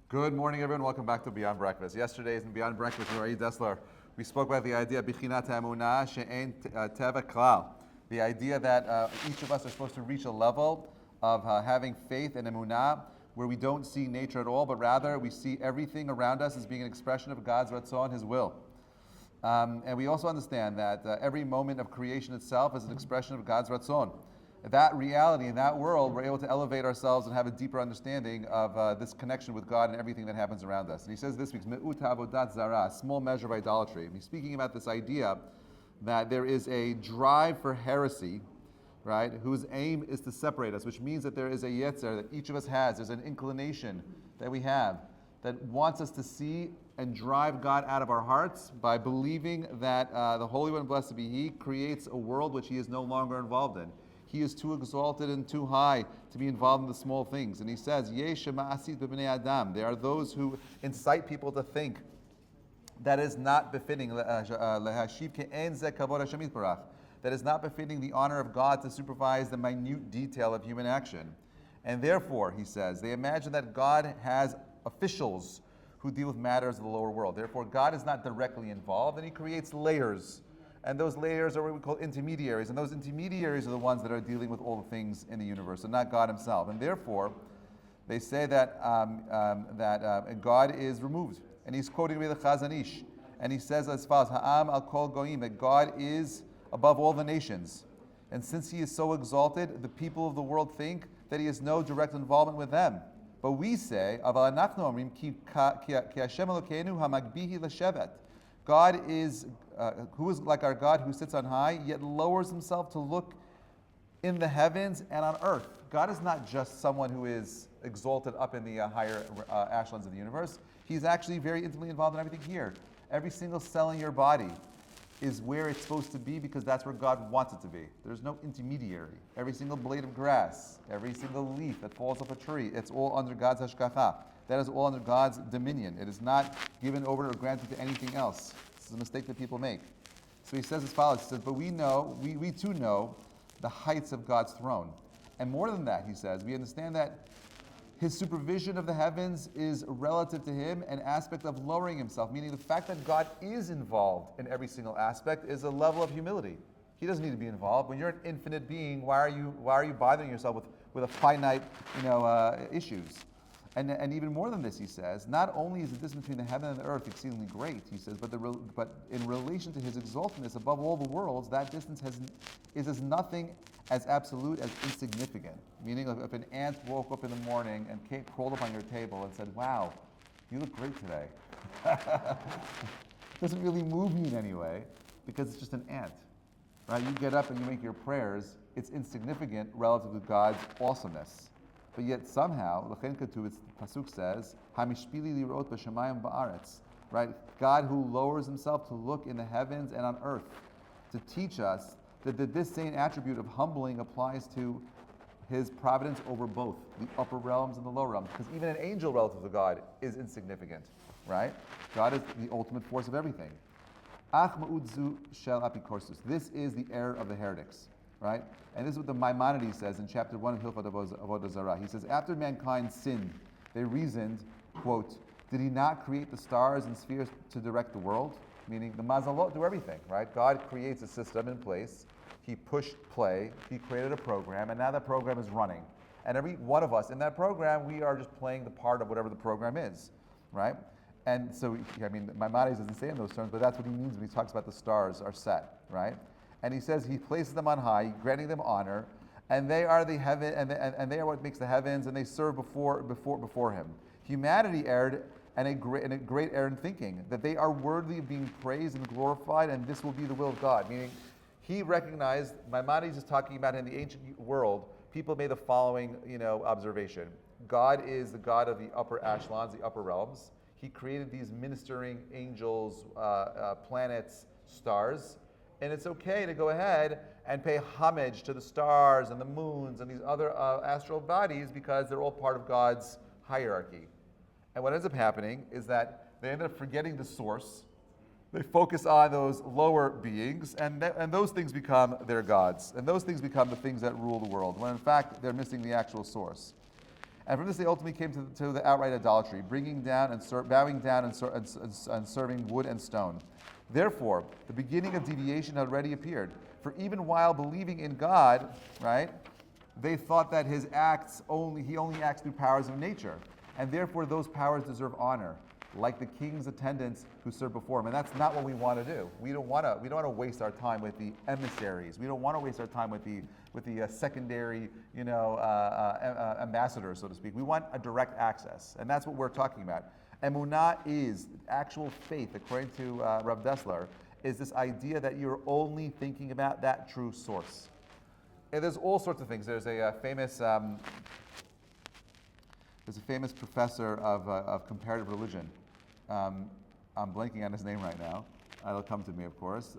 Good morning, everyone. Welcome back to Beyond Breakfast. Yesterday's in Beyond Breakfast with Rav Dessler, we spoke about the idea Bichinat Emunah she'ein teva klal. The idea that each of us are supposed to reach a level of having faith and emunah where we don't see nature at all, but rather we see everything around us as being an expression of God's ratzon, His will. And we also understand that every moment of creation itself is an expression of God's ratzon. That reality, in that world, we're able to elevate ourselves and have a deeper understanding of this connection with God and everything that happens around us. And he says this week's me'ut avodat zarah, a small measure of idolatry. And he's speaking about this idea that there is a drive for heresy, right, whose aim is to separate us, which means that there is a yetzer that each of us has. There's an inclination that we have that wants us to see and drive God out of our hearts by believing that the Holy One, blessed be He, creates a world which He is no longer involved in. He is too exalted and too high to be involved in the small things. And he says, Yesh ma'asit b'bnei adam. There are those who incite people to think that is not befitting lehashiv ke'en zeh kavod Hashem yitbarach. That is not befitting the honor of God to supervise the minute detail of human action. And therefore, he says, they imagine that God has officials who deal with matters of the lower world. Therefore, God is not directly involved, and He creates layers. And those layers are what we call intermediaries. And those intermediaries are the ones that are dealing with all the things in the universe, and not God Himself. And therefore, they say that God is removed. And he's quoting the Chazak, and he says as follows, Ha'am al kol goyim, that God is above all the nations. And since He is so exalted, the people of the world think that He has no direct involvement with them. But we say, Aval anachnu omrim ki Hashem Elokeinu hamagbihi l'shevet. God is, who is like our God who sits on high, yet lowers Himself to look in the heavens and on earth. God is not just someone who is exalted up in the higher echelons of the universe. He's actually very intimately involved in everything here. Every single cell in your body is where it's supposed to be because that's where God wants it to be. There's no intermediary. Every single blade of grass, every single leaf that falls off a tree, it's all under God's hashgacha. That is all under God's dominion. It is not given over or granted to anything else. This is a mistake that people make. So he says as follows, he says, but we know, we too know the heights of God's throne. And more than that, he says, we understand that His supervision of the heavens is relative to Him an aspect of lowering Himself, meaning the fact that God is involved in every single aspect is a level of humility. He doesn't need to be involved. When you're an infinite being, why are you bothering yourself with a finite, issues? And even more than this, he says, not only is the distance between the heaven and the earth exceedingly great, he says, but in relation to His exaltedness above all the worlds, that distance is as nothing, as absolute as insignificant. Meaning, if an ant woke up in the morning and crawled up on your table and said, "Wow, you look great today," doesn't really move you in any way because it's just an ant, right? You get up and you make your prayers. It's insignificant relative to God's awesomeness. But yet somehow, L'chein Katuv, the pasuk says, "Hamishpili lirot b'shamayim ba'aretz," right? God who lowers Himself to look in the heavens and on earth, to teach us that this same attribute of humbling applies to His providence over both the upper realms and the lower realms. Because even an angel relative to God is insignificant, right? God is the ultimate force of everything. Ach ma'udzu shel apikorsus. This is the error of the heretics. Right? And this is what the Maimonides says in chapter 1 of Hilchot Avodah Zarah. He says, after mankind sinned, they reasoned, quote, did He not create the stars and spheres to direct the world? Meaning the mazalot do everything, right? God creates a system in place. He pushed play. He created a program, and now that program is running. And every one of us in that program, we are just playing the part of whatever the program is, right? And so, Maimonides doesn't say in those terms, but that's what he means when he talks about the stars are set, right? And he says He places them on high, granting them honor, and they are the heaven, and they are what makes the heavens, and they serve before Him. Humanity erred, and a great error in thinking that they are worthy of being praised and glorified, and this will be the will of God. Meaning, he recognized. Maimonides is talking about in the ancient world. People made the following, observation: God is the God of the upper echelons, the upper realms. He created these ministering angels, planets, stars. And it's okay to go ahead and pay homage to the stars and the moons and these other astral bodies because they're all part of God's hierarchy. And what ends up happening is that they end up forgetting the source. They focus on those lower beings, and those things become their gods. And those things become the things that rule the world, when in fact they're missing the actual source. And from this they ultimately came to the outright idolatry, bringing down and bowing down and serving wood and stone. Therefore, the beginning of deviation had already appeared. For even while believing in God, right, they thought that he only acts through powers of nature, and therefore those powers deserve honor, like the king's attendants who serve before him. And that's not what we want to do. We don't want to waste our time with the emissaries. We don't want to waste our time with the secondary, ambassadors, so to speak. We want a direct access, and that's what we're talking about. Emunah is actual faith, according to Rav Dessler, is this idea that you're only thinking about that true source. And there's all sorts of things. There's a famous professor of comparative religion. I'm blanking on his name right now. It'll come to me, of course.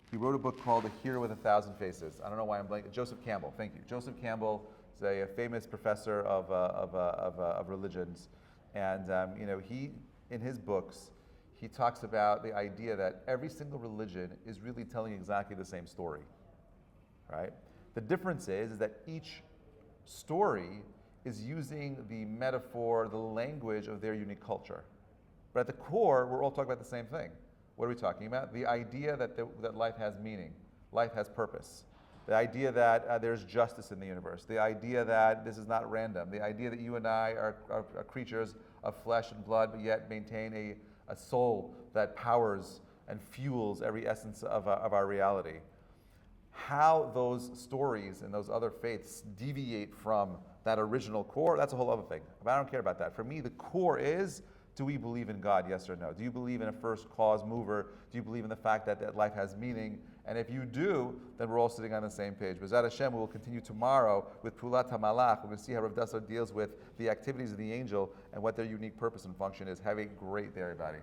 He wrote a book called A Hero with a Thousand Faces. I don't know why I'm blanking. Joseph Campbell, thank you. Joseph Campbell is a famous professor of religions. And he, in his books, he talks about the idea that every single religion is really telling exactly the same story, right? The difference is that each story is using the metaphor, the language of their unique culture. But at the core, we're all talking about the same thing. What are we talking about? The idea that life has meaning, life has purpose. The idea that there's justice in the universe. The idea that this is not random. The idea that you and I are creatures of flesh and blood, but yet maintain a soul that powers and fuels every essence of our reality. How those stories and those other faiths deviate from that original core, that's a whole other thing. But I don't care about that. For me, the core is, do we believe in God, yes or no? Do you believe in a first cause mover? Do you believe in the fact that life has meaning? And if you do, then we're all sitting on the same page. B'ezrat Hashem, we will continue tomorrow with Pulat HaMalach. We're going to see how Rav Dessler deals with the activities of the angel and what their unique purpose and function is. Have a great day, everybody.